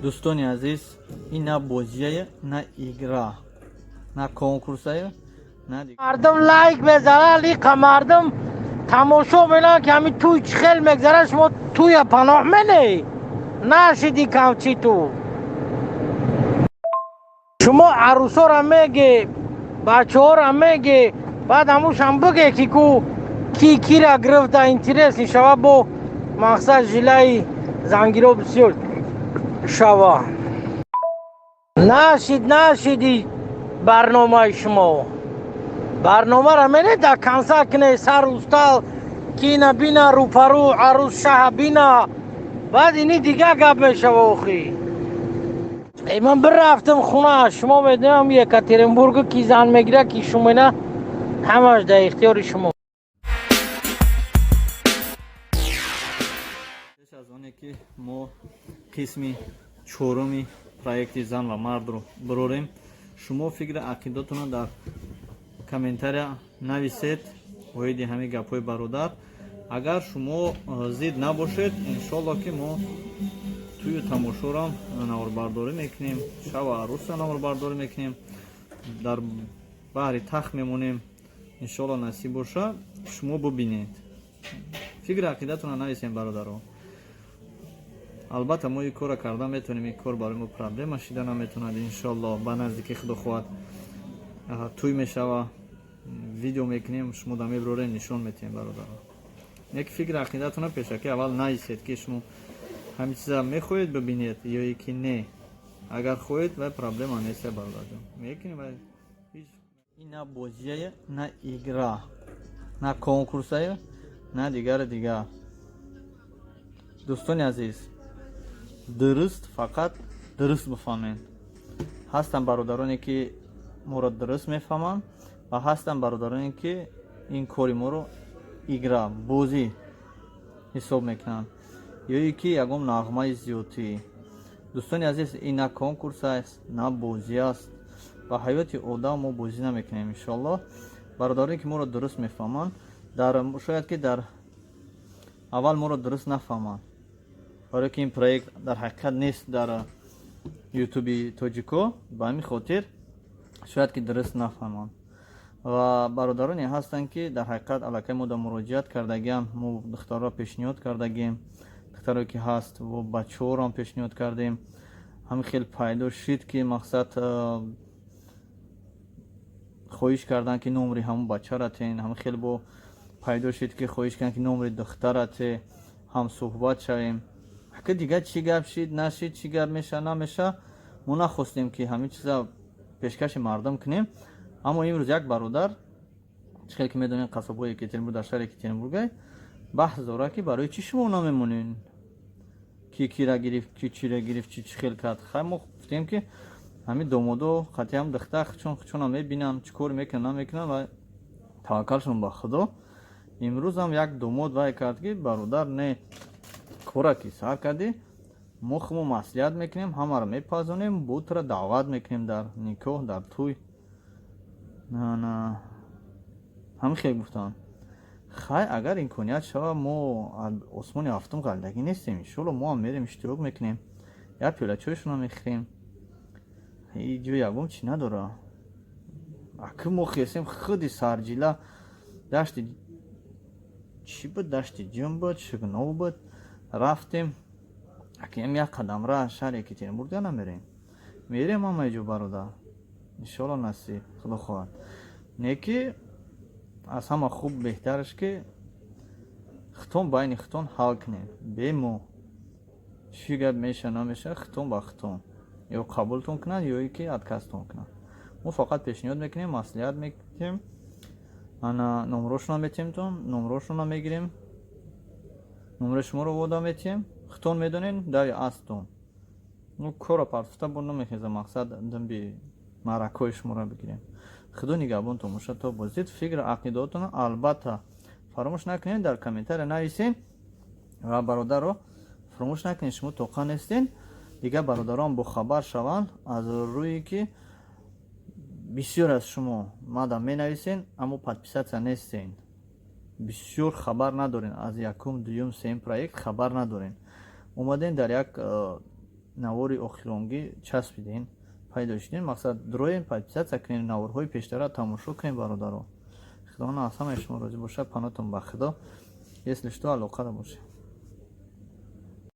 دوستانی عزیز، این نه بازیه، نه ایگرا، نه کنکورسه، نه دیگه. مردم لایک بذاره لیکا مردم تماشا بینن که همین توی خیل مگذره شما توی پناه منی نشیدی کمچی تو شما عروسا را میگی بچه ها را میگی بعد هموش هم بگی که کی را گرفته اینترس شوه با مقصد جلای زنگیرو بسیار شوه نشیدی برنامه شما برنامه را منه دا کنسل کنه سر استال کینا بینا روپرو عروس شه بینا بعد اینی دیگه گپ میشه اوخی من برفتم خونه شما میدونم یکاترینبورگ کی زن میگیره کی شما نه همش در اختیار شما پیش از اونه که ما قسمی چهارمی проекти зан ва мардро барорем, шумо фикри ақидотонро дар комментария нависед оиди ҳамин гапҳои бародар. Агар шумо зид набошед, иншоалло ки мо тӯю тамошорам наварбардорӣ мекунем, шави арӯса наварбардорӣ мекунем, дар баҳри тахт мемонем. Иншоалло насиб боша шумо бубинед. фикри ақидатонро нависем бародаро. албатта мо ин корро карда метавонем, ин кор барои мо проблема шида наметавонад. иншоалло ба наздики худо хоҳад тӯй мешава, видео мекунем, шумо да мебирорем, нишон метиҳем бародаро. неки фикри ақидатонро пешаки аввал наисед ки шумо ҳамин чиза мехоҳед бибинед ё ин ки не. агар хоҳед вай проблема нест бародарҷон, мекунем. вай ин на бозие, на игра, на конкурсае, на дигар. дӯстони азиз, дуруст фақат дуруст бифаҳмед. ҳастанд бародароне ки моро дуруст мефаҳманд ва ҳастанд бародароне ки ин кори моро игра, бозӣ ҳисоб мекунанд ё ин ки ягон нағмаи зиёдтӣ. дӯстони азиз, ин на конкурс аст, на бозӣ аст. ба ҳаёти одам мо бозӣ намекунем. иншоалло бародароне ки моро дуруст мефаҳманд, шояд ки дар аввал моро дуруст нафаҳманд, барое ки ин проект дар ҳақиқат нест дар ютуби тоҷико, ба ҳамин хотир шояд ки дуруст нафаҳманд. ва бародароне ҳастанд ки дар ҳақиқат аллакай мо дар муроҷиат кардагиам, мо духтарро пешниҳод кардагем, духтаре ки ҳаст ва бачаҳоро пешниҳод кардем. ҳамин хел пайдо шид ки мақсад хоҳиш кардан ки номри ҳамон бача ратен. ҳамин хел бо пайдо шид ки хоҳиш кардан ки номри духтар рате, ҳам суҳбат шавем. ҳака дигар чӣ гап шид нашид, чӣ гап меша намеша, мо нахостем ки ҳамин чиза пешкаши мардум кунем. аммо имрӯз як бародар чихел ки медонем қасобҳои екатеринбург, дар шаҳри екатеринбургай баҳс дора ки барои чӣ шумо намемонед ки кира гирифт, ки чира гирифт, чи чихел кард. хай мо гуфтем ки ҳамин домодо қатъиам духтар хучона мебинанд, чӣ кор мекунанд намекунанд ва таваккалшон ба худо. имрӯзам як домод вай кард ки бародар не кора ки сар кардӣ, мо хумо маслиҳат мекунем, ҳамаро мепазонем, бутра даъват мекунем дар никоҳ, дар тӯй. на ҳамин хел гуфтанд. хай агар имконият шава, мо осмони ҳафтум ғалдагӣ нестем. иншоалло мо ҳам мерем иштирок мекунем, як пиёла чойшона мехӯрем. ҷо ягон чӣ надора. аки мо хесем худи сарҷила дашти чӣ буд, дашти ҷум буд, шугнов буд. рафтем акиам як қадамра шаҳри екатеринбург намерем, мерем ҳамаи ҷо бародар. иншоалло насиб худо хоҳад. не ки аз ҳама хуб беҳтараш ки хитон байни хитон ҳал кунем, бе мо чӣ гап меша намеша, хитон ба хитон ё қабултон кунад ё ки адказтон кунад. мо фақат пешниҳод мекунем, маслиҳат мекунем, ана номрошона метиҳемтон, номрошона мегирем, номраи шуморо вода метиҳем. хитон медонен дави астон. ну кора партофта бо намехеза, мақсад дамби маъракаҳои шуморо бигирем. худо нигаҳбон тамоша то бозид. фикр ақидотона албатта фаромӯш накунед, дар комментария нависен ва бародаро фаромӯш накунед, шумо тоқа нестен. дигар бародарон бохабар шаванд аз рӯи ки бисёр аз шумо мадам менависен, аммо подписатсия нестен. бисёр хабар надорен аз якум, дуюм, сеюм проект хабар надорен. омаден дар як навори охиронгӣ часпидин, пайдо шудин, мақсад дуроем подписатсия кунед, наворҳои пештара тамошо кунед бародаро. Худованд аз ҳамаи шумо розӣ бошад. Панотон ба Худо. Если что, алоқада бошед.